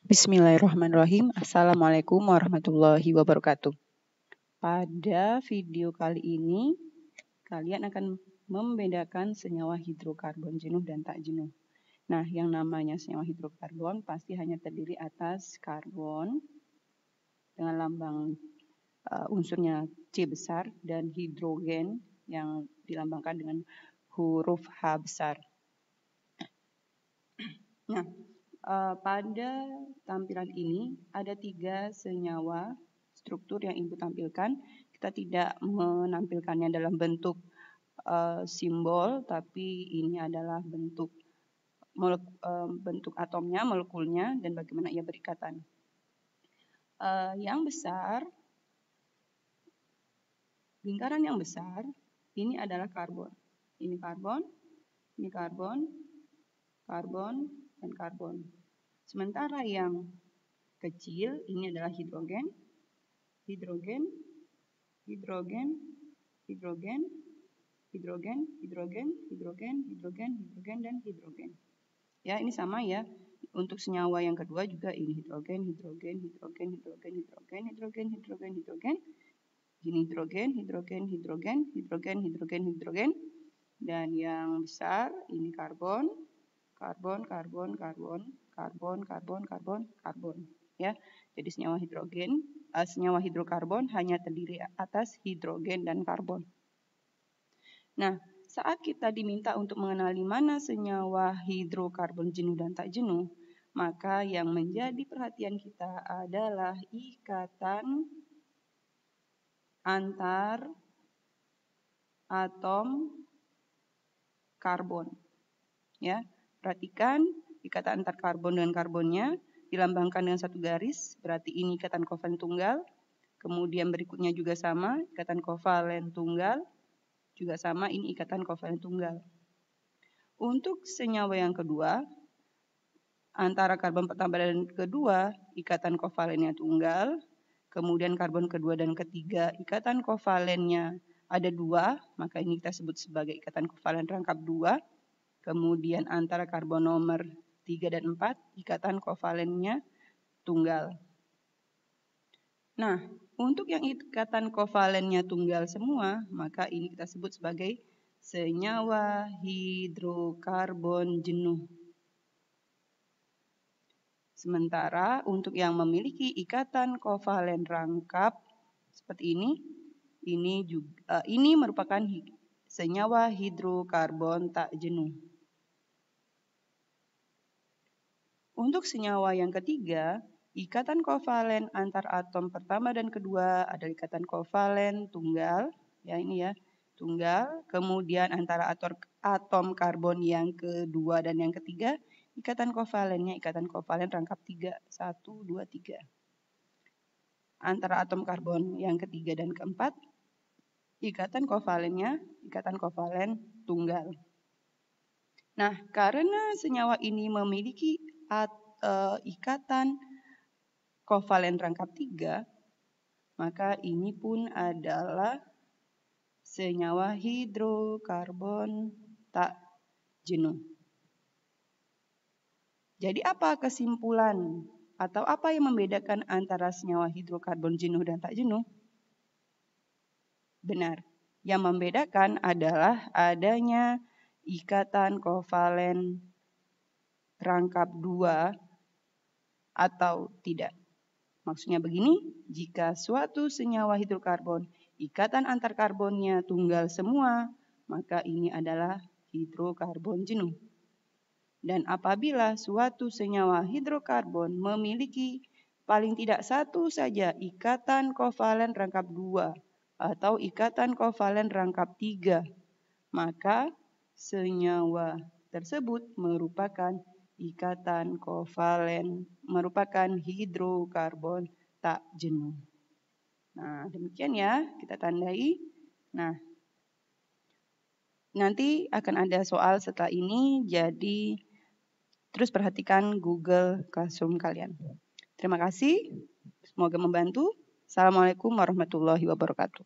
Bismillahirrahmanirrahim. Assalamualaikum warahmatullahi wabarakatuh. Pada video kali ini, kalian akan membedakan senyawa hidrokarbon jenuh dan tak jenuh. Nah, yang namanya senyawa hidrokarbon pasti hanya terdiri atas karbon dengan lambang unsurnya C besar dan hidrogen yang dilambangkan dengan huruf H besar. Nah, pada tampilan ini ada 3 senyawa struktur yang Ibu tampilkan. Kita tidak menampilkannya dalam bentuk simbol, tapi ini adalah bentuk atomnya, molekulnya, dan bagaimana ia berikatan. Yang besar, lingkaran yang besar, ini adalah karbon. Ini karbon, ini karbon, karbon, dan karbon. Sementara yang kecil ini adalah hidrogen, hidrogen, hidrogen, hidrogen, hidrogen, hidrogen, hidrogen, hidrogen, hidrogen, dan hidrogen. Ya, ini sama ya. Untuk senyawa yang kedua juga ini hidrogen, hidrogen, hidrogen, hidrogen, hidrogen, hidrogen, hidrogen, hidrogen. Ini hidrogen, hidrogen, hidrogen, hidrogen, hidrogen, hidrogen. Dan yang besar ini karbon, karbon, karbon, karbon, karbon, karbon, karbon, karbon. Ya, jadi senyawa hidrokarbon hanya terdiri atas hidrogen dan karbon. Nah, saat kita diminta untuk mengenali mana senyawa hidrokarbon jenuh dan tak jenuh, maka yang menjadi perhatian kita adalah ikatan antar atom karbon. Ya, perhatikan ikatan antar karbon dengan karbonnya dilambangkan dengan satu garis, berarti ini ikatan kovalen tunggal. Kemudian berikutnya juga sama, ikatan kovalen tunggal, juga sama, ini ikatan kovalen tunggal. Untuk senyawa yang kedua, antara karbon pertama dan kedua, ikatan kovalennya tunggal. Kemudian karbon kedua dan ketiga, ikatan kovalennya ada 2, maka ini kita sebut sebagai ikatan kovalen rangkap 2. Kemudian antara karbon nomor 3 dan 4, ikatan kovalennya tunggal. Nah, untuk yang ikatan kovalennya tunggal semua, maka ini kita sebut sebagai senyawa hidrokarbon jenuh. Sementara untuk yang memiliki ikatan kovalen rangkap seperti ini merupakan senyawa hidrokarbon tak jenuh. Untuk senyawa yang ketiga, ikatan kovalen antar atom pertama dan kedua adalah ikatan kovalen tunggal, ya ini ya, tunggal. Kemudian antara atom karbon yang kedua dan yang ketiga, ikatan kovalennya ikatan kovalen rangkap 3, 1, 2, 3. Antara atom karbon yang ketiga dan keempat, ikatan kovalennya ikatan kovalen tunggal. Nah, karena senyawa ini memiliki ikatan kovalen rangkap 3, maka ini pun adalah senyawa hidrokarbon tak jenuh. Jadi apa kesimpulan atau apa yang membedakan antara senyawa hidrokarbon jenuh dan tak jenuh? Benar, yang membedakan adalah adanya ikatan kovalen rangkap 2 atau tidak. Maksudnya begini, jika suatu senyawa hidrokarbon ikatan antar karbonnya tunggal semua, maka ini adalah hidrokarbon jenuh. Dan apabila suatu senyawa hidrokarbon memiliki paling tidak satu saja ikatan kovalen rangkap 2 atau ikatan kovalen rangkap 3, maka senyawa tersebut merupakan ikatan kovalen, merupakan hidrokarbon tak jenuh. Nah, demikian ya, kita tandai. Nah, nanti akan ada soal setelah ini, jadi terus perhatikan Google Classroom kalian. Terima kasih, semoga membantu. Assalamualaikum warahmatullahi wabarakatuh.